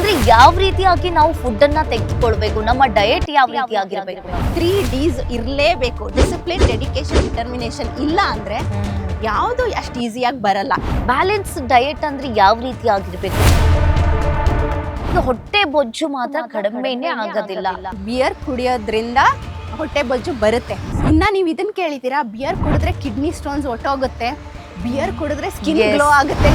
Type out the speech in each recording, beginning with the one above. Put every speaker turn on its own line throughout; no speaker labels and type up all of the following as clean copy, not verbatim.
ಅಂದ್ರೆ ಯಾವ ರೀತಿಯಾಗಿ ನಾವು ಫುಡ್ ಅನ್ನ ತೆಗೆದುಕೊಳ್ಬೇಕು, ನಮ್ಮ ಡಯಟ್ ಯಾವ ರೀತಿಯಾಗಿರ್ಬೇಕು?
3 Ds ಇರಲೇಬೇಕು. ಡಿಸಿಪ್ಲಿನ್, ಡೆಡಿಕೇಶನ್, ಡಿಟರ್ಮಿನೇಷನ್ ಇಲ್ಲ ಅಂದ್ರೆ ಯಾವುದು ಅಷ್ಟು ಈಸಿಯಾಗಿ ಬರಲ್ಲ.
ಬ್ಯಾಲೆನ್ಸ್ ಡಯಟ್ ಅಂದ್ರೆ ಯಾವ ರೀತಿಯಾಗಿರ್ಬೇಕು? ಇದು ಹೊಟ್ಟೆ ಬೊಜ್ಜು ಮಾತ್ರ ಕಡಿಮೆನೇ ಆಗೋದಿಲ್ಲ.
ಬಿಯರ್ ಕುಡಿಯೋದ್ರಿಂದ ಹೊಟ್ಟೆ ಬೊಜ್ಜು ಬರುತ್ತೆ. ಇನ್ನ ನೀವು ಇದನ್ನ ಕೇಳಿದ್ದೀರಾ, ಬಿಯರ್ ಕುಡಿದ್ರೆ ಕಿಡ್ನಿ ಸ್ಟೋನ್ಸ್ ಹೊಟ್ಟೋಗುತ್ತೆ, ಬಿಯರ್ ಕುಡಿದ್ರೆ ಸ್ಕಿನ್ ಗ್ಲೋ ಆಗುತ್ತೆ.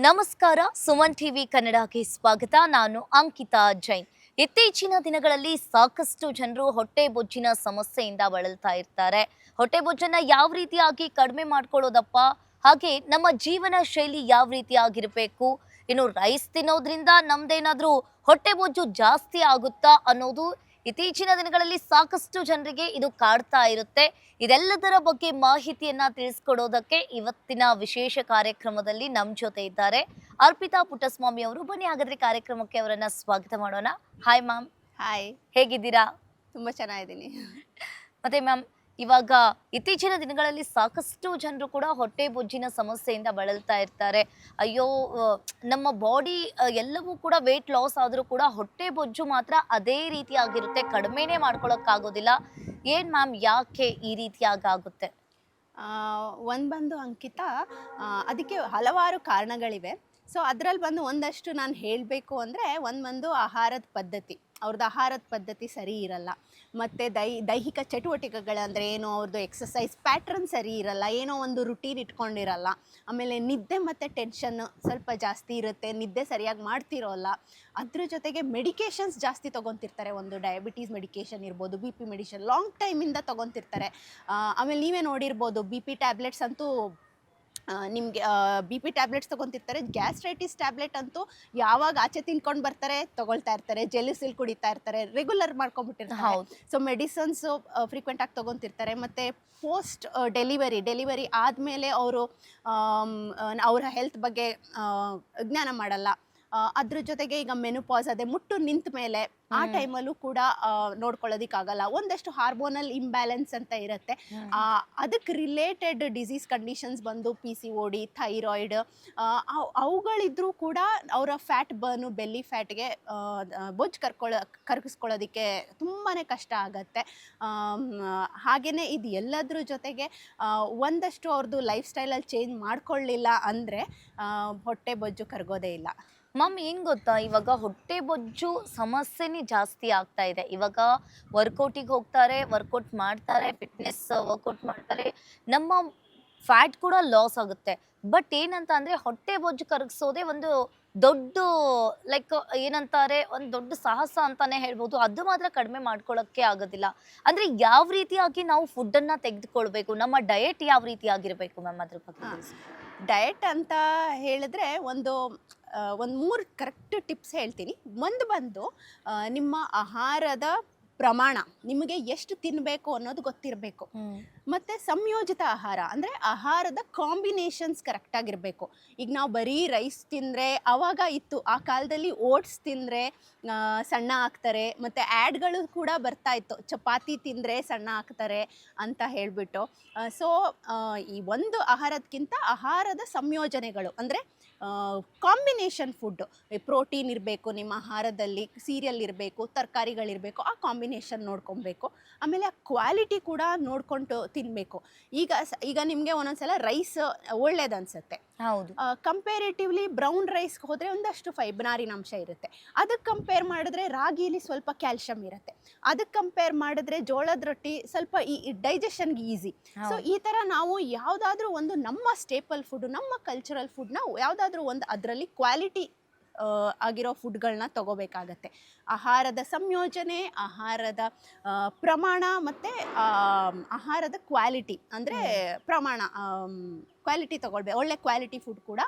ನಮಸ್ಕಾರ, ಸುಮನ್ ಟಿವಿ ಕನ್ನಡಕ್ಕೆ ಸ್ವಾಗತ. ನಾನು ಅಂಕಿತಾ ಜೈನ್. ಇತ್ತೀಚಿನ ದಿನಗಳಲ್ಲಿ ಸಾಕಷ್ಟು ಜನರು ಹೊಟ್ಟೆ ಬೊಜ್ಜಿನ ಸಮಸ್ಯೆಯಿಂದ ಬಳಲ್ತಾ ಇರ್ತಾರೆ. ಹೊಟ್ಟೆ ಬೊಜ್ಜನ್ನ ಯಾವ ರೀತಿಯಾಗಿ ಕಡಿಮೆ ಮಾಡ್ಕೊಳ್ಳೋದಪ್ಪ, ಹಾಗೆ ನಮ್ಮ ಜೀವನ ಶೈಲಿ ಯಾವ ರೀತಿಯಾಗಿರ್ಬೇಕು, ಇನ್ನು ರೈಸ್ ತಿನ್ನೋದ್ರಿಂದ ನಮ್ದೇನಾದ್ರೂ ಹೊಟ್ಟೆ ಬೊಜ್ಜು ಜಾಸ್ತಿ ಆಗುತ್ತಾ ಅನ್ನೋದು ಇತ್ತೀಚಿನ ದಿನಗಳಲ್ಲಿ ಸಾಕಷ್ಟು ಜನರಿಗೆ ಇದು ಕಾಡ್ತಾ ಇರುತ್ತೆ. ಇದೆಲ್ಲದರ ಬಗ್ಗೆ ಮಾಹಿತಿಯನ್ನ ತಿಳಿಸ್ಕೊಡೋದಕ್ಕೆ ಇವತ್ತಿನ ವಿಶೇಷ ಕಾರ್ಯಕ್ರಮದಲ್ಲಿ ನಮ್ಮ ಜೊತೆ ಇದ್ದಾರೆ ಅರ್ಪಿತಾ ಪುಟ್ಟಸ್ವಾಮಿ ಅವರು. ಬನ್ನಿ ಹಾಗಾದ್ರೆ ಕಾರ್ಯಕ್ರಮಕ್ಕೆ ಅವರನ್ನ ಸ್ವಾಗತ ಮಾಡೋಣ. Hi ma'am.
ಹಾಯ್,
ಹೇಗಿದ್ದೀರಾ?
ತುಂಬಾ ಚೆನ್ನಾಗಿದ್ದೀನಿ.
ಮತ್ತೆ ಮ್ಯಾಮ್, ಇವಾಗ ಇತ್ತೀಚಿನ ದಿನಗಳಲ್ಲಿ ಸಾಕಷ್ಟು ಜನರು ಕೂಡ ಹೊಟ್ಟೆ ಬೊಜ್ಜಿನ ಸಮಸ್ಯೆಯಿಂದ ಬಳಲ್ತಾ ಇರ್ತಾರೆ. ಅಯ್ಯೋ, ನಮ್ಮ ಬಾಡಿ ಎಲ್ಲವೂ ಕೂಡ ವೇಟ್ ಲಾಸ್ ಆದರೂ ಕೂಡ ಹೊಟ್ಟೆ ಬೊಜ್ಜು ಮಾತ್ರ ಅದೇ ರೀತಿಯಾಗಿರುತ್ತೆ, ಕಡಿಮೆನೇ ಮಾಡ್ಕೊಳಕ್ಕಾಗೋದಿಲ್ಲ. ಏನ್ ಮ್ಯಾಮ್, ಯಾಕೆ ಈ ರೀತಿಯಾಗುತ್ತೆ?
ಒಂದು ಬಂದು ಅಂಕಿತಾ, ಅದಕ್ಕೆ ಹಲವಾರು ಕಾರಣಗಳಿವೆ. ಸೊ ಅದರಲ್ಲಿ ಬಂದು ಒಂದಷ್ಟು ನಾನು ಹೇಳಬೇಕು ಅಂದರೆ, ಒಂದು ಆಹಾರದ ಪದ್ಧತಿ, ಅವ್ರದ್ದು ಆಹಾರದ ಪದ್ಧತಿ ಸರಿ ಇರಲ್ಲ. ಮತ್ತು ದೈಹಿಕ ಚಟುವಟಿಕೆಗಳಂದರೆ ಏನೋ ಅವ್ರದ್ದು ಎಕ್ಸಸೈಸ್ ಪ್ಯಾಟ್ರನ್ ಸರಿ ಇರಲ್ಲ, ಏನೋ ಒಂದು ರುಟೀನ್ ಇಟ್ಕೊಂಡಿರಲ್ಲ. ಆಮೇಲೆ ನಿದ್ದೆ ಮತ್ತು ಟೆನ್ಷನ್ನು ಸ್ವಲ್ಪ ಜಾಸ್ತಿ ಇರುತ್ತೆ, ನಿದ್ದೆ ಸರಿಯಾಗಿ ಮಾಡ್ತಿರೋಲ್ಲ. ಅದ್ರ ಜೊತೆಗೆ ಮೆಡಿಕೇಷನ್ಸ್ ಜಾಸ್ತಿ ತೊಗೊತಿರ್ತಾರೆ. ಒಂದು ಡಯಾಬಿಟೀಸ್ ಮೆಡಿಕೇಷನ್ ಇರ್ಬೋದು, ಬಿ ಪಿ ಮೆಡಿಷನ್ ಲಾಂಗ್ ಟೈಮಿಂದ ತೊಗೊತಿರ್ತಾರೆ. ಆಮೇಲೆ ನೀವೇ ನೋಡಿರ್ಬೋದು, ಬಿ ಪಿ ಟ್ಯಾಬ್ಲೆಟ್ಸ್ ಅಂತೂ ನಿಮಗೆ ಬಿ ಪಿ ಟ್ಯಾಬ್ಲೆಟ್ಸ್ ತೊಗೊತಿರ್ತಾರೆ. ಗ್ಯಾಸ್ಟ್ರೈಟಿಸ್ ಟ್ಯಾಬ್ಲೆಟ್ ಅಂತೂ ಯಾವಾಗ ಆಚೆ ತಿನ್ಕೊಂಡು ಬರ್ತಾರೆ ತೊಗೊಳ್ತಾ ಇರ್ತಾರೆ, ಜೆಲಿಸಿಲ್ ಕುಡಿತಾ ಇರ್ತಾರೆ, ರೆಗ್ಯುಲರ್ ಮಾಡ್ಕೊಂಡ್ಬಿಟ್ಟಿರ್ತಾರೆ. ಸೊ ಮೆಡಿಸನ್ಸು ಫ್ರೀಕ್ವೆಂಟಾಗಿ ತೊಗೊತಿರ್ತಾರೆ. ಮತ್ತು ಪೋಸ್ಟ್ ಡೆಲಿವರಿ ಆದಮೇಲೆ ಅವರು ಅವರ ಹೆಲ್ತ್ ಬಗ್ಗೆ ಜ್ಞಾನ ಮಾಡಲ್ಲ. ಅದ್ರ ಜೊತೆಗೆ ಈಗ ಮೆನುಪಾಸ್, ಅದೇ ಮುಟ್ಟು ನಿಂತ ಮೇಲೆ ಆ ಟೈಮಲ್ಲೂ ಕೂಡ ನೋಡ್ಕೊಳ್ಳೋದಕ್ಕಾಗಲ್ಲ. ಒಂದಷ್ಟು ಹಾರ್ಮೋನಲ್ ಇಂಬ್ಯಾಲೆನ್ಸ್ ಅಂತ ಇರುತ್ತೆ. ಅದಕ್ಕೆ ರಿಲೇಟೆಡ್ ಡಿಸೀಸ್ ಕಂಡೀಷನ್ಸ್ ಬಂದು PCOD, ಥೈರಾಯ್ಡ್, ಅವುಗಳಿದ್ರೂ ಕೂಡ ಅವರ ಫ್ಯಾಟ್ ಬರ್ನು, ಬೆಲ್ಲಿ ಫ್ಯಾಟ್ಗೆ ಬೊಜ್ಜು ಕರಗಿಸ್ಕೊಳ್ಳೋದಕ್ಕೆ ತುಂಬಾ ಕಷ್ಟ ಆಗತ್ತೆ. ಹಾಗೆಯೇ ಇದು ಎಲ್ಲದ್ರ ಜೊತೆಗೆ ಒಂದಷ್ಟು ಅವ್ರದ್ದು ಲೈಫ್ ಸ್ಟೈಲಲ್ಲಿ ಚೇಂಜ್ ಮಾಡ್ಕೊಳ್ಳಿಲ್ಲ ಅಂದರೆ ಹೊಟ್ಟೆ ಬೊಜ್ಜು ಕರಗೋದೇ ಇಲ್ಲ.
ಮ್ಯಾಮ್, ಏನು ಗೊತ್ತಾ, ಇವಾಗ ಹೊಟ್ಟೆ ಬೊಜ್ಜು ಸಮಸ್ಯೆನೇ ಜಾಸ್ತಿ ಆಗ್ತಾ ಇದೆ. ಇವಾಗ ವರ್ಕೌಟಿಗೆ ಹೋಗ್ತಾರೆ, ವರ್ಕೌಟ್ ಮಾಡ್ತಾರೆ, ಫಿಟ್ನೆಸ್ ವರ್ಕೌಟ್ ಮಾಡ್ತಾರೆ, ನಮ್ಮ ಫ್ಯಾಟ್ ಕೂಡ ಲಾಸ್ ಆಗುತ್ತೆ. ಬಟ್ ಏನಂತ ಅಂದರೆ ಹೊಟ್ಟೆ ಬೊಜ್ಜು ಕರಗಿಸೋದೇ ಒಂದು ದೊಡ್ಡ ಏನಂತಾರೆ, ಒಂದು ದೊಡ್ಡ ಸಾಹಸ ಅಂತಾನೆ ಹೇಳ್ಬೋದು. ಅದು ಮಾತ್ರ ಕಡಿಮೆ ಮಾಡ್ಕೊಳ್ಳೋಕ್ಕೆ ಆಗೋದಿಲ್ಲ. ಅಂದರೆ ಯಾವ ರೀತಿಯಾಗಿ ನಾವು ಫುಡ್ಡನ್ನು ತೆಗೆದುಕೊಳ್ಬೇಕು, ನಮ್ಮ ಡಯಟ್ ಯಾವ ರೀತಿಯಾಗಿರಬೇಕು ಮ್ಯಾಮ್, ಅದ್ರ ಬಗ್ಗೆ?
ಡಯಟ್ ಅಂತ ಹೇಳಿದ್ರೆ ಒಂದು 3 ಕರೆಕ್ಟ್ ಟಿಪ್ಸ್ ಹೇಳ್ತೀನಿ. ಒಂದು ಬಂದು ನಿಮ್ಮ ಆಹಾರದ ಪ್ರಮಾಣ, ನಿಮಗೆ ಎಷ್ಟು ತಿನ್ನಬೇಕು ಅನ್ನೋದು ಗೊತ್ತಿರಬೇಕು. ಮತ್ತು ಸಂಯೋಜಿತ ಆಹಾರ ಅಂದರೆ ಆಹಾರದ ಕಾಂಬಿನೇಷನ್ಸ್ ಕರೆಕ್ಟಾಗಿರಬೇಕು. ಈಗ ನಾವು ಬರೀ ರೈಸ್ ತಿಂದರೆ, ಆವಾಗ ಇತ್ತು ಆ ಕಾಲದಲ್ಲಿ ಓಟ್ಸ್ ತಿಂದರೆ ಸಣ್ಣ ಆಗ್ತಾರೆ, ಮತ್ತು ಆ್ಯಡ್ಗಳು ಕೂಡ ಬರ್ತಾ ಇತ್ತು, ಚಪಾತಿ ತಿಂದರೆ ಸಣ್ಣ ಆಗ್ತಾರೆ ಅಂತ ಹೇಳಿಬಿಟ್ಟು. ಸೊ ಈ ಒಂದು ಆಹಾರದಕ್ಕಿಂತ ಆಹಾರದ ಸಂಯೋಜನೆಗಳು ಅಂದರೆ ಕಾಂಬಿನೇಷನ್ ಫುಡ್ಡು, ಪ್ರೋಟೀನ್ ಇರಬೇಕು ನಿಮ್ಮ ಆಹಾರದಲ್ಲಿ, ಸೀರಿಯಲ್ ಇರಬೇಕು, ತರಕಾರಿಗಳಿರಬೇಕು, ಆ ಕಾಂಬಿನೇಷನ್ ನೋಡ್ಕೊಬೇಕು. ಆಮೇಲೆ ಆ ಕ್ವಾಲಿಟಿ ಕೂಡ ನೋಡಿಕೊಂಡು ತಿನ್ನಬೇಕು. ಈಗ ನಿಮಗೆ ಒಂದೊಂದ್ಸಲ ರೈಸ್ ಒಳ್ಳೇದು ಅನಿಸುತ್ತೆ,
ಹೌದು.
ಕಂಪೇರೇಟಿವ್ಲಿ ಬ್ರೌನ್ ರೈಸ್ಗೆ ಹೋದರೆ ಒಂದಷ್ಟು ನಾರಿನಾಂಶ ಇರುತ್ತೆ. ಅದಕ್ಕೆ ಕಂಪೇರ್ ಮಾಡಿದ್ರೆ ರಾಗಿಲಿ ಸ್ವಲ್ಪ ಕ್ಯಾಲ್ಶಿಯಂ ಇರುತ್ತೆ. ಅದಕ್ಕೆ ಕಂಪೇರ್ ಮಾಡಿದ್ರೆ ಜೋಳದ ರೊಟ್ಟಿ ಸ್ವಲ್ಪ ಈ ಡೈಜೆಷನ್ಗೆ ಈಸಿ. ಸೊ ಈ ಥರ ನಾವು ಯಾವುದಾದ್ರೂ ಒಂದು ನಮ್ಮ ಸ್ಟೇಪಲ್ ಫುಡ್, ನಮ್ಮ ಕಲ್ಚರಲ್ ಫುಡ್ನ ಯಾವುದಾದ್ರೂ ಒಂದು ಅದರಲ್ಲಿ ಕ್ವಾಲಿಟಿ ಆಗಿರೋ ಫುಡ್ಗಳನ್ನ ತಗೋಬೇಕಾಗತ್ತೆ. ಆಹಾರದ ಸಂಯೋಜನೆ, ಆಹಾರದ ಪ್ರಮಾಣ ಮತ್ತು ಆಹಾರದ ಕ್ವಾಲಿಟಿ ಅಂದರೆ ಪ್ರಮಾಣ, ಕ್ವಾಲಿಟಿ ತಗೊಳ್ಬೇಕು. ಒಳ್ಳೆ ಕ್ವಾಲಿಟಿ ಫುಡ್ ಕೂಡ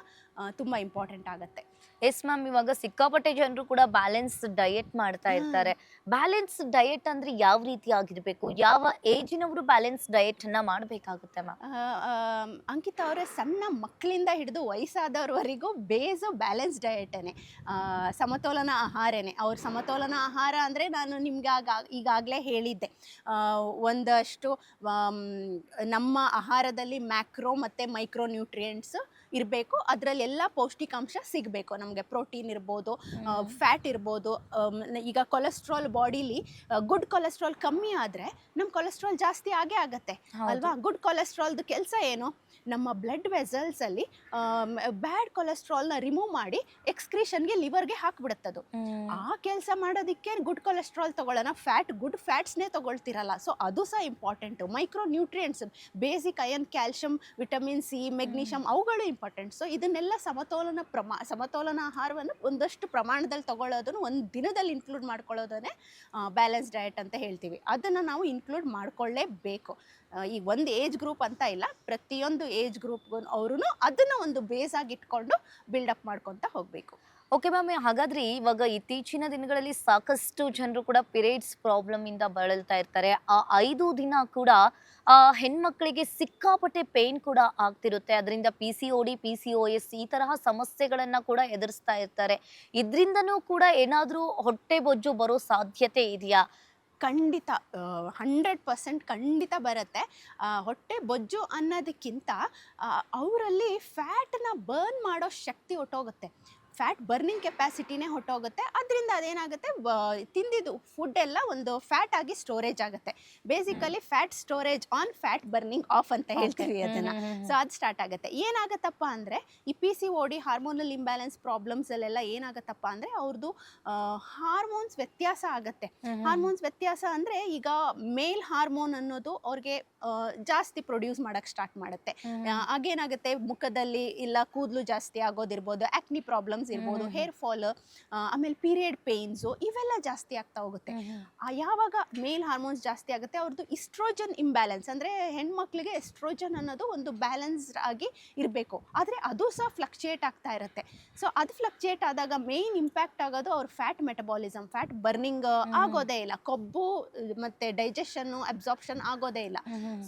ತುಂಬ ಇಂಪಾರ್ಟೆಂಟ್ ಆಗುತ್ತೆ.
ಎಸ್ ಮ್ಯಾಮ್, ಇವಾಗ ಸಿಕ್ಕಾಪಟ್ಟೆ ಜನರು ಕೂಡ ಬ್ಯಾಲೆನ್ಸ್ ಡಯಟ್ ಮಾಡ್ತಾ ಇರ್ತಾರೆ. ಬ್ಯಾಲೆನ್ಸ್ ಡಯಟ್ ಅಂದ್ರೆ ಯಾವ ರೀತಿ ಆಗಿರ್ಬೇಕು, ಯಾವ ಏಜಿನವರು ಬ್ಯಾಲೆನ್ಸ್ ಡಯಟ್ ಅನ್ನ ಮಾಡಬೇಕಾಗುತ್ತೆ ಮ್ಯಾಮ್?
ಅಂಕಿತಾ ಅವರೇ, ಸಣ್ಣ ಮಕ್ಕಳಿಂದ ಹಿಡಿದು ವಯಸ್ಸಾದವ್ರವರೆಗೂ ಬೇಸು ಬ್ಯಾಲೆನ್ಸ್ ಡಯಟೇನೆ, ಸಮತೋಲನ ಆಹಾರನೇ. ಅವ್ರ ಸಮತೋಲನ ಆಹಾರ ಅಂದರೆ ನಾನು ನಿಮ್ಗೆ ಈಗಾಗಲೇ ಹೇಳಿದ್ದೆ, ಒಂದಷ್ಟು ನಮ್ಮ ಆಹಾರದಲ್ಲಿ ಮ್ಯಾಕ್ರೋ ಮತ್ತು ಮೈಕ್ರೋ ನ್ಯೂಟ್ರಿಯೆಂಟ್ಸ್ ಇರಬೇಕು, ಅದರಲ್ಲಿ ಎಲ್ಲ ಪೌಷ್ಟಿಕಾಂಶ ಸಿಗಬೇಕು ನಮಗೆ. ಪ್ರೋಟೀನ್ ಇರ್ಬೋದು, ಫ್ಯಾಟ್ ಇರ್ಬೋದು. ಈಗ ಕೊಲೆಸ್ಟ್ರಾಲ್ ಬಾಡಿಲಿ ಗುಡ್ ಕೊಲೆಸ್ಟ್ರಾಲ್ ಕಮ್ಮಿ ಆದರೆ ನಮ್ಮ ಕೊಲೆಸ್ಟ್ರಾಲ್ ಜಾಸ್ತಿ ಆಗೇ ಆಗುತ್ತೆ ಅಲ್ವಾ. ಗುಡ್ ಕೊಲೆಸ್ಟ್ರಾಲ್ದು ಕೆಲಸ ಏನು? ನಮ್ಮ ಬ್ಲಡ್ ವೆಸಲ್ಸಲ್ಲಿ ಬ್ಯಾಡ್ ಕೊಲೆಸ್ಟ್ರಾಲ್ನ ರಿಮೂವ್ ಮಾಡಿ ಎಕ್ಸ್ಕ್ರೀಷನ್ಗೆ ಲಿವರ್ಗೆ ಹಾಕ್ಬಿಡುತ್ತದು. ಆ ಕೆಲಸ ಮಾಡೋದಕ್ಕೆ ಗುಡ್ ಕೊಲೆಸ್ಟ್ರಾಲ್ ತಗೊಳ್ಳೋಣ. ಗುಡ್ ಫ್ಯಾಟ್ಸ್ನೇ ತಗೊಳ್ತಿರಲ್ಲ. ಸೊ ಅದು ಸಹ important. Micro nutrients, basic iron, calcium, vitamin C, magnesium ಅವುಗಳು ಇಂಪಾರ್ಟೆಂಟ್. ಸೊ ಇದನ್ನೆಲ್ಲ ಸಮತೋಲನ ಆಹಾರವನ್ನು ಒಂದಷ್ಟು ಪ್ರಮಾಣದಲ್ಲಿ ತಗೊಳ್ಳೋದನ್ನು ಒಂದು ದಿನದಲ್ಲಿ ಇನ್ಕ್ಲೂಡ್ ಮಾಡ್ಕೊಳ್ಳೋದನ್ನೇ ಬ್ಯಾಲೆನ್ಸ್ ಡಯಟ್ ಅಂತ ಹೇಳ್ತೀವಿ. ಅದನ್ನು ನಾವು ಇನ್ಕ್ಲೂಡ್ ಮಾಡ್ಕೊಳ್ಳೇಬೇಕು. ಈಗ ಒಂದು ಏಜ್ ಗ್ರೂಪ್ ಅಂತ ಇಲ್ಲ, ಪ್ರತಿಯೊಂದು ಏಜ್ ಗ್ರೂಪ್ಗೂ ಅವರು ಅದನ್ನು ಒಂದು ಬೇಸ್ ಆಗಿ ಇಟ್ಕೊಂಡು ಬಿಲ್ಡಪ್ ಮಾಡ್ಕೊತಾ ಹೋಗಬೇಕು.
ಓಕೆ ಮ್ಯಾಮ್, ಹಾಗಾದ್ರೆ ಇವಾಗ ಇತ್ತೀಚಿನ ದಿನಗಳಲ್ಲಿ ಸಾಕಷ್ಟು ಜನರು ಕೂಡ ಪೀರಿಯಡ್ಸ್ ಪ್ರಾಬ್ಲಮ್ ಇಂದ ಬಳಲ್ತಾ ಇರ್ತಾರೆ. ಆ 5 ದಿನ ಕೂಡ ಹೆಣ್ಮಕ್ಳಿಗೆ ಸಿಕ್ಕಾಪಟ್ಟೆ ಪೇನ್ ಕೂಡ ಆಗ್ತಿರುತ್ತೆ. ಅದರಿಂದ PCOD, PCOS ಈ ತರಹ ಸಮಸ್ಯೆಗಳನ್ನ ಕೂಡ ಎದುರಿಸ್ತಾ ಇರ್ತಾರೆ. ಇದರಿಂದನೂ ಕೂಡ ಏನಾದ್ರೂ ಹೊಟ್ಟೆ ಬೊಜ್ಜು ಬರೋ ಸಾಧ್ಯತೆ ಇದೆಯಾ?
ಖಂಡಿತ 100% ಖಂಡಿತ ಬರುತ್ತೆ. ಹೊಟ್ಟೆ ಬೊಜ್ಜು ಅನ್ನೋದಕ್ಕಿಂತ ಅವರಲ್ಲಿ ಫ್ಯಾಟನ್ನ ಬರ್ನ್ ಮಾಡೋ ಶಕ್ತಿ ಹೊಟ್ಟೋಗುತ್ತೆ. Fat burning ಕೆಪಾಸಿಟಿನೇ ಹೊಟ್ಟೋಗುತ್ತೆ. ಅದರಿಂದ ಅದೇನಾಗುತ್ತೆ, ತಿಂದಿದ್ದು ಫುಡ್ ಎಲ್ಲ ಒಂದು ಫ್ಯಾಟ್ ಆಗಿ ಸ್ಟೋರೇಜ್ ಆಗುತ್ತೆ. Basically fat storage on, fat burning of ಅಂತ ಹೇಳ್ತೀವಿ ಅದನ್ನು. ಸೊ ಅದು ಸ್ಟಾರ್ಟ್ ಆಗುತ್ತೆ. ಏನಾಗುತ್ತಪ್ಪ ಅಂದರೆ ಈ PCOD ಹಾರ್ಮೋನಲ್ ಇಂಬ್ಯಾಲೆನ್ಸ್ ಪ್ರಾಬ್ಲಮ್ಸಲ್ಲೆಲ್ಲ ಏನಾಗುತ್ತಪ್ಪ ಅಂದರೆ ಅವ್ರದ್ದು ಹಾರ್ಮೋನ್ಸ್ ವ್ಯತ್ಯಾಸ ಆಗುತ್ತೆ. ಹಾರ್ಮೋನ್ಸ್ ವ್ಯತ್ಯಾಸ ಅಂದರೆ ಈಗ ಮೇಲ್ ಹಾರ್ಮೋನ್ ಅನ್ನೋದು ಅವ್ರಿಗೆ ಜಾಸ್ತಿ ಪ್ರೊಡ್ಯೂಸ್ ಮಾಡೋಕ್ಕೆ ಸ್ಟಾರ್ಟ್ ಮಾಡುತ್ತೆ. ಆಗೇನಾಗುತ್ತೆ, ಮುಖದಲ್ಲಿ ಇಲ್ಲ ಕೂದಲು ಜಾಸ್ತಿ ಆಗೋದಿರ್ಬೋದು, ಆಕ್ನಿ ಪ್ರಾಬ್ಲಮ್ಸ್ ಇರ್ಬೋದು, ಹೇರ್ ಫಾಲ್, ಆಮೇಲೆ ಪೀರಿಯಡ್ ಪೇನ್ಸು ಇವೆಲ್ಲ ಜಾಸ್ತಿ ಆಗ್ತಾ ಹೋಗುತ್ತೆ. ಯಾವಾಗ ಮೇಲ್ ಹಾರ್ಮೋನ್ಸ್ ಜಾಸ್ತಿ ಆಗುತ್ತೆ, ಅವ್ರದ್ದು ಇಸ್ಟ್ರೋಜನ್ ಇಂಬ್ಯಾಲೆನ್ಸ್ ಅಂದರೆ ಹೆಣ್ಮಕ್ಳಿಗೆ ಎಸ್ಟ್ರೋಜನ್ ಅನ್ನೋದು ಒಂದು ಬ್ಯಾಲೆನ್ಸ್ಡ್ ಆಗಿ ಇರಬೇಕು. ಆದರೆ ಅದು ಸಹ ಫ್ಲಕ್ಚುಯೇಟ್ ಆಗ್ತಾ ಇರುತ್ತೆ. ಸೊ ಅದು ಫ್ಲಕ್ಚುಯೇಟ್ ಆದಾಗ ಮೇನ್ ಇಂಪ್ಯಾಕ್ಟ್ ಆಗೋದು ಅವ್ರ ಫ್ಯಾಟ್ ಮೆಟಬಾಲಿಸಮ್, ಫ್ಯಾಟ್ ಬರ್ನಿಂಗ್ ಆಗೋದೇ ಇಲ್ಲ, ಕೊಬ್ಬು ಮತ್ತು ಡೈಜೆಷನ್ನು ಅಬ್ಸಾರ್ಪ್ಷನ್ ಆಗೋದೇ ಇಲ್ಲ.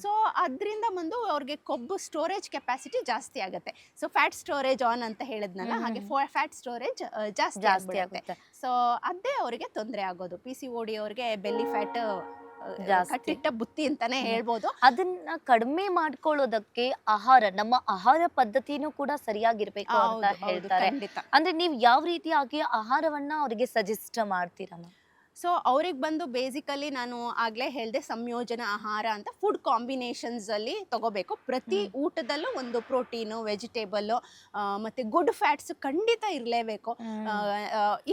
ಸೊ ಅದರಿಂದ ಬಂದು ಅವ್ರಿಗೆ ಕೊಬ್ಬು ಸ್ಟೋರೇಜ್ ಕೆಪಾಸಿಟಿ ಜಾಸ್ತಿ ಆಗುತ್ತೆ. ಸೊ ಫ್ಯಾಟ್ ಸ್ಟೋರೇಜ್ ಆನ್ ಅಂತ ಹೇಳಿದ್ನಲ್ಲ, ಹಾಗೆ ಫ್ಯಾಟ್ ಸ್ಟೋರೇಜ್ ಜಾಸ್ತಿ ಆಗುತ್ತೆ. ಸೊ ಅದೇ ಅವರಿಗೆ ತೊಂದರೆ ಆಗೋದು. PCOD ಅವ್ರಿಗೆ ಬೆಲ್ಲಿ ಫ್ಯಾಟ್ ಕಟ್ಟಿಟ್ಟ ಬುತ್ತಿ ಅಂತಾನೆ ಹೇಳ್ಬೋದು.
ಅದನ್ನ ಕಡಿಮೆ ಮಾಡ್ಕೊಳ್ಳೋದಕ್ಕೆ ನಮ್ಮ ಆಹಾರ ಪದ್ಧತಿನೂ ಕೂಡ ಸರಿಯಾಗಿರ್ಬೇಕು ಅಂತ ಹೇಳ್ತಾರೆ. ಅಂದ್ರೆ ನೀವು ಯಾವ ರೀತಿಯಾಗಿ ಆಹಾರವನ್ನ ಅವರಿಗೆ ಸಜೆಸ್ಟ್ ಮಾಡ್ತೀರಾ?
ಸೊ ಅವ್ರಿಗೆ ಬಂದು ಬೇಸಿಕಲಿ ನಾನು ಆಗಲೇ ಹೇಳಿದೆ, ಸಂಯೋಜನ ಆಹಾರ ಅಂತ ಫುಡ್ ಕಾಂಬಿನೇಷನ್ಸಲ್ಲಿ ತಗೋಬೇಕು. ಪ್ರತಿ ಊಟದಲ್ಲೂ ಒಂದು ಪ್ರೋಟೀನು, ವೆಜಿಟೇಬಲ್ಲು ಮತ್ತು ಗುಡ್ ಫ್ಯಾಟ್ಸ್ ಖಂಡಿತ ಇರಲೇಬೇಕು.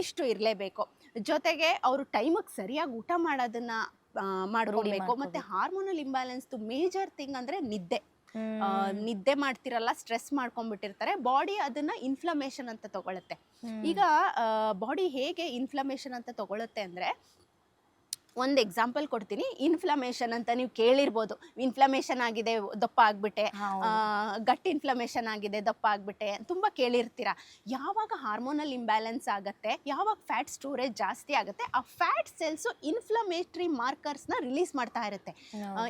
ಇಷ್ಟು ಇರಲೇಬೇಕು. ಜೊತೆಗೆ ಅವರು ಟೈಮಿಗೆ ಸರಿಯಾಗಿ ಊಟ ಮಾಡೋದನ್ನು ಮಾಡ್ಕೊಳ್ಬೇಕು. ಮತ್ತು ಹಾರ್ಮೋನಲ್ ಇಂಬ್ಯಾಲೆನ್ಸ್ದು ಮೇಜರ್ ಥಿಂಗ್ ಅಂದರೆ ನಿದ್ದೆ ಮಾಡ್ತಿರಲ್ಲ, ಸ್ಟ್ರೆಸ್ ಮಾಡ್ಕೊಂಡ್ಬಿಟ್ಟಿರ್ತಾರೆ. ಬಾಡಿ ಅದನ್ನ ಇನ್ಫ್ಲಮೇಷನ್ ಅಂತ ತಗೊಳುತ್ತೆ. ಈಗ ಬಾಡಿ ಹೇಗೆ ಇನ್ಫ್ಲಮೇಷನ್ ಅಂತ ತಗೊಳುತ್ತೆ ಅಂದರೆ, ಒಂದು ಎಕ್ಸಾಂಪಲ್ ಕೊಡ್ತೀನಿ. ಇನ್ಫ್ಲಮೇಷನ್ ಅಂತ ನೀವು ಕೇಳಿರ್ಬೋದು. ಇನ್ಫ್ಲಮೇಷನ್ ಆಗಿದೆ, ದಪ್ಪ ಆಗಿಬಿಟ್ಟೆ, ಗಟ್ ಇನ್ಫ್ಲಮೇಷನ್ ಆಗಿದೆ, ದಪ್ಪ ಆಗಿಬಿಟ್ಟೆ, ತುಂಬ ಕೇಳಿರ್ತೀರ. ಯಾವಾಗ ಹಾರ್ಮೋನಲ್ ಇಂಬ್ಯಾಲೆನ್ಸ್ ಆಗುತ್ತೆ, ಯಾವಾಗ ಫ್ಯಾಟ್ ಸ್ಟೋರೇಜ್ ಜಾಸ್ತಿ ಆಗುತ್ತೆ, ಆ ಫ್ಯಾಟ್ ಸೆಲ್ಸು ಇನ್ಫ್ಲಮೇಟ್ರಿ ಮಾರ್ಕರ್ಸ್ನ ರಿಲೀಸ್ ಮಾಡ್ತಾ ಇರುತ್ತೆ.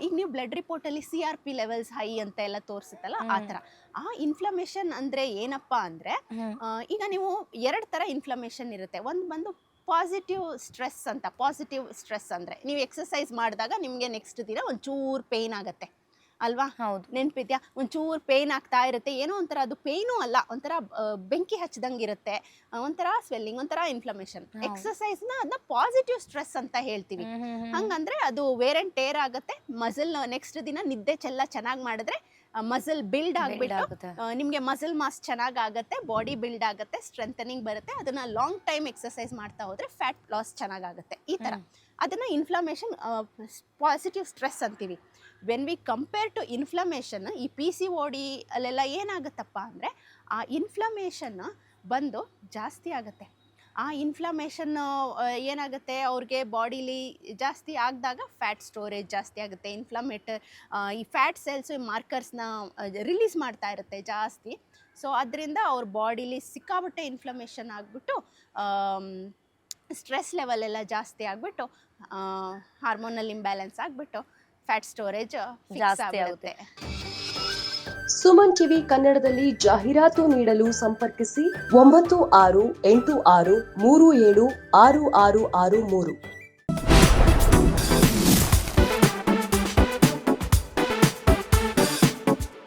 ಈಗ ನೀವು ಬ್ಲಡ್ ರಿಪೋರ್ಟಲ್ಲಿ CRP ಲೆವೆಲ್ಸ್ ಹೈ ಅಂತ ಎಲ್ಲ ತೋರಿಸುತ್ತಲ್ಲ, ಆ ಥರ. ಆ ಇನ್ಫ್ಲಮೇಷನ್ ಅಂದರೆ ಏನಪ್ಪ ಅಂದರೆ, ಈಗ ನೀವು 2 ಥರ ಇನ್ಫ್ಲಮೇಷನ್ ಇರುತ್ತೆ. ಒಂದು ಬಂದು ಪಾಸಿಟಿವ್ ಸ್ಟ್ರೆಸ್ ಅಂತ. ಪಾಸಿಟಿವ್ ಸ್ಟ್ರೆಸ್ ಅಂದರೆ ನೀವು ಎಕ್ಸಸೈಸ್ ಮಾಡಿದಾಗ ನಿಮಗೆ ನೆಕ್ಸ್ಟ್ ದಿನ ಒಂಚೂರು ಪೇಯ್ನ್ ಆಗುತ್ತೆ ಅಲ್ವಾ? ಹೌದು, ನೆನಪಿದ್ಯಾ? ಒಂಚೂರು ಪೇಯ್ನ್ ಆಗ್ತಾ ಇರುತ್ತೆ. ಏನೋ ಒಂಥರ, ಅದು ಪೇಯ್ನೂ ಅಲ್ಲ, ಒಂಥರ ಬೆಂಕಿ ಹಚ್ಚಿದಂಗೆ ಇರುತ್ತೆ, ಒಂಥರ ಸ್ವೆಲ್ಲಿಂಗ್, ಒಂಥರ ಇನ್ಫ್ಲಮೇಷನ್. ಎಕ್ಸಸೈಸ್ನ ಅದನ್ನ ಪಾಸಿಟಿವ್ ಸ್ಟ್ರೆಸ್ ಅಂತ ಹೇಳ್ತೀವಿ. ಹಂಗಂದ್ರೆ ಅದು ವೇರ್ ಆ್ಯಂಡ್ ಟೇರ್ ಆಗುತ್ತೆ. ಮಸಲ್ ನೆಕ್ಸ್ಟ್ ದಿನ ನಿದ್ದೆ ಚೆನ್ನಾಗಿ ಮಾಡಿದ್ರೆ ಮಸಲ್ ಬಿಲ್ಡ್ ಆಗಿಬಿಟ್ಟು ನಿಮಗೆ ಮಸಲ್ ಮಾಸ್ ಚೆನ್ನಾಗಿ ಆಗುತ್ತೆ, ಬಾಡಿ ಬಿಲ್ಡ್ ಆಗುತ್ತೆ, ಸ್ಟ್ರೆಂಥನಿಂಗ್ ಬರುತ್ತೆ. ಅದನ್ನು ಲಾಂಗ್ ಟೈಮ್ ಎಕ್ಸಸೈಸ್ ಮಾಡ್ತಾ ಹೋದರೆ ಫ್ಯಾಟ್ ಲಾಸ್ ಚೆನ್ನಾಗಾಗುತ್ತೆ. ಈ ಥರ ಅದನ್ನು ಇನ್ಫ್ಲಮೇಷನ್, ಪಾಸಿಟಿವ್ ಸ್ಟ್ರೆಸ್ ಅಂತೀವಿ. When we compare to inflammation, ಈ PCOD ಅಲ್ಲೆಲ್ಲ ಏನಾಗುತ್ತಪ್ಪ ಅಂದರೆ, ಆ ಇನ್ಫ್ಲಮೇಷನ್ ಬಂದು ಜಾಸ್ತಿ ಆಗುತ್ತೆ. ಆ ಇನ್ಫ್ಲಮೇಷನ್ ಏನಾಗುತ್ತೆ, ಅವ್ರಿಗೆ ಬಾಡಿಲಿ ಜಾಸ್ತಿ ಆಗಿದಾಗ ಫ್ಯಾಟ್ ಸ್ಟೋರೇಜ್ ಜಾಸ್ತಿ ಆಗುತ್ತೆ. ಈ ಫ್ಯಾಟ್ ಸೆಲ್ಸು ಈ ಮಾರ್ಕರ್ಸ್ನ ರಿಲೀಸ್ ಮಾಡ್ತಾ ಇರುತ್ತೆ ಜಾಸ್ತಿ. ಸೊ ಅದರಿಂದ ಅವ್ರ ಬಾಡಿಲಿ ಸಿಕ್ಕಾಬಿಟ್ಟೆ ಇನ್ಫ್ಲಮೇಷನ್ ಆಗಿಬಿಟ್ಟು ಸ್ಟ್ರೆಸ್ ಲೆವೆಲ್ ಎಲ್ಲ ಜಾಸ್ತಿ ಆಗಿಬಿಟ್ಟು ಹಾರ್ಮೋನಲ್ ಇಂಬ್ಯಾಲೆನ್ಸ್ ಆಗಿಬಿಟ್ಟು ಫ್ಯಾಟ್ ಸ್ಟೋರೇಜ್ ಜಾಸ್ತಿ ಆಗುತ್ತೆ.
ಸುಮನ್ ಟಿವಿ ಕನ್ನಡದಲ್ಲಿ ಜಾಹೀರಾತು ನೀಡಲು ಸಂಪರ್ಕಿಸಿ 9686376663.